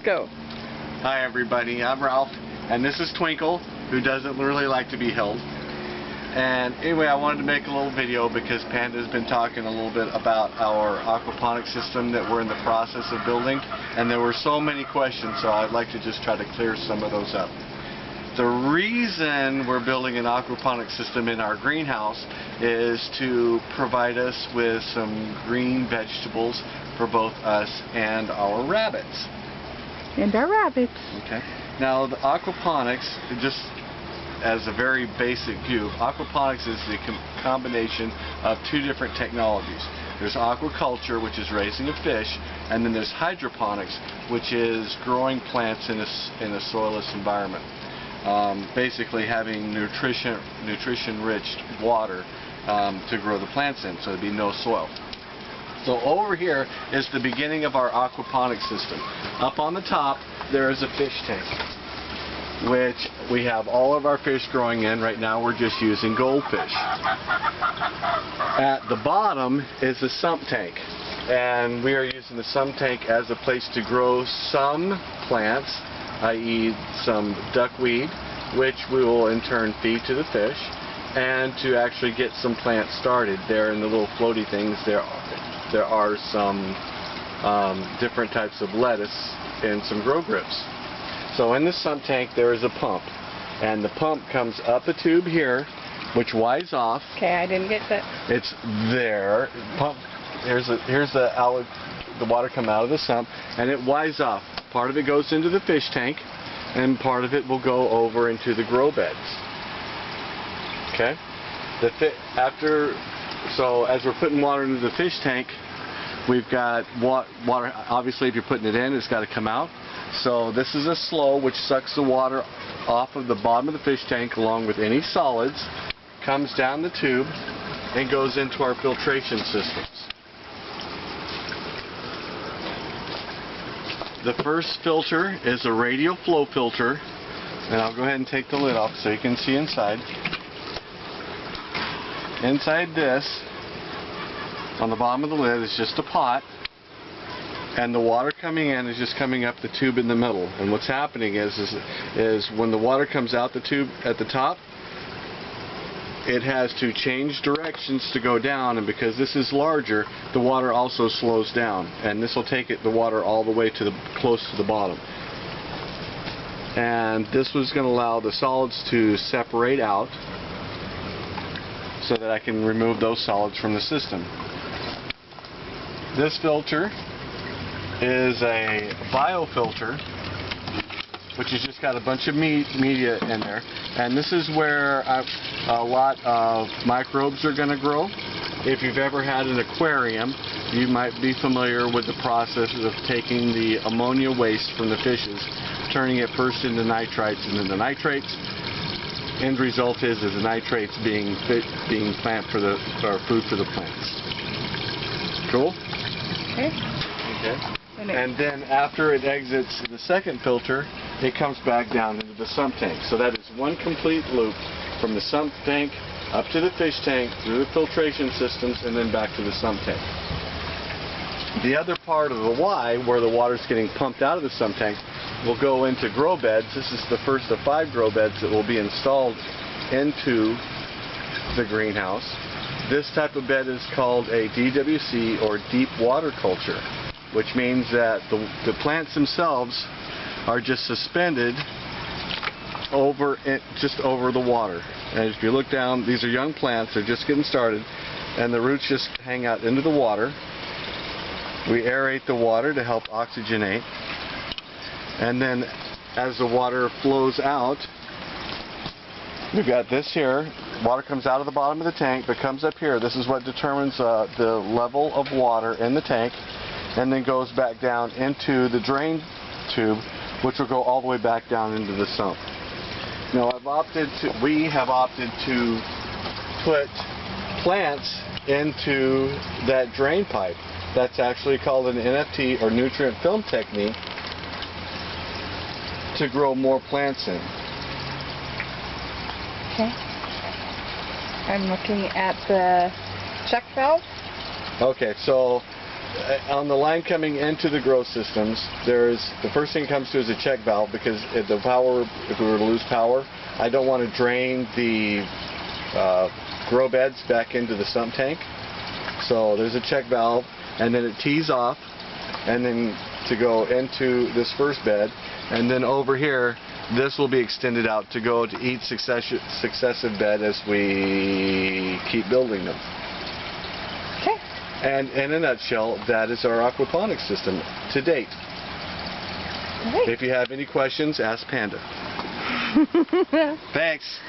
Go. Hi everybody, I'm Ralph, and this is Twinkle, who doesn't really like to be held. And anyway, I wanted to make a little video because Panda's been talking a little bit about our aquaponic system that we're in the process of building, and there were so many questions, so I'd like to just try to clear some of those up. The reason we're building an aquaponic system in our greenhouse is to provide us with some green vegetables for both us and our rabbits. Okay. Now the aquaponics, just as a very basic view, aquaponics is the combination of two different technologies. There's aquaculture, which is raising of fish, and then there's hydroponics, which is growing plants in a soilless environment. Basically having nutrition-rich water to grow the plants in, so there'd be no soil. So over here is the beginning of our aquaponic system. Up on the top there is a fish tank, which we have all of our fish growing in. Right now we're just using goldfish. At the bottom is the sump tank, and we are using the sump tank as a place to grow some plants, i.e. some duckweed, which we will in turn feed to the fish, and to actually get some plants started. There in the little floaty things there are some different types of lettuce and some grow grips. So in the sump tank there is a pump, and the pump comes up a tube here, which winds off. Okay, I didn't get that. It's there. Pump. Here's the water come out of the sump, and it winds off. Part of it goes into the fish tank, and part of it will go over into the grow beds. Okay. So as we're putting water into the fish tank, we've got water. Obviously, if you're putting it in, it's got to come out. So this is a slow which sucks the water off of the bottom of the fish tank along with any solids, comes down the tube, and goes into our filtration systems. The first filter is a radial flow filter, and I'll go ahead and take the lid off so you can see inside. Inside this, on the bottom of the lid, is just a pot, and the water coming in is just coming up the tube in the middle. And what's happening is when the water comes out the tube at the top, it has to change directions to go down, and because this is larger, the water also slows down, and this will take the water all the way to close to the bottom. And this was going to allow the solids to separate out so that I can remove those solids from the system. This filter is a biofilter, which has just got a bunch of media in there, and this is where a lot of microbes are going to grow. If you've ever had an aquarium, you might be familiar with the process of taking the ammonia waste from the fishes, turning it first into nitrites and then the nitrates. End result is the nitrates being plant for food for the plants. Cool? Okay. Okay. And then after it exits the second filter, it comes back down into the sump tank. So that is one complete loop from the sump tank up to the fish tank, through the filtration systems, and then back to the sump tank. The other part of the Y, where the water's getting pumped out of the sump tank, will go into grow beds. This is the first of 5 grow beds that will be installed into the greenhouse. This type of bed is called a DWC, or deep water culture, which means that the plants themselves are just suspended just over the water. And if you look down, these are young plants, they're just getting started, and the roots just hang out into the water. We aerate the water to help oxygenate, and then as the water flows out, we've got this here. Water comes out of the bottom of the tank but comes up here. This is what determines the level of water in the tank, and then goes back down into the drain tube, which will go all the way back down into the sump. Now we have opted to put plants into that drain pipe. That's actually called an NFT, or nutrient film technique, to grow more plants in. Okay. I'm looking at the check valve. Okay, so on the line coming into the grow systems, there's the first thing it comes to is a check valve, because if we were to lose power, I don't want to drain the grow beds back into the sump tank. So there's a check valve, and then it tees off, and then to go into this first bed, and then over here this will be extended out to go to each successive bed as we keep building them. Okay. And in a nutshell, that is our aquaponics system to date. Great. If you have any questions, ask Panda. Thanks.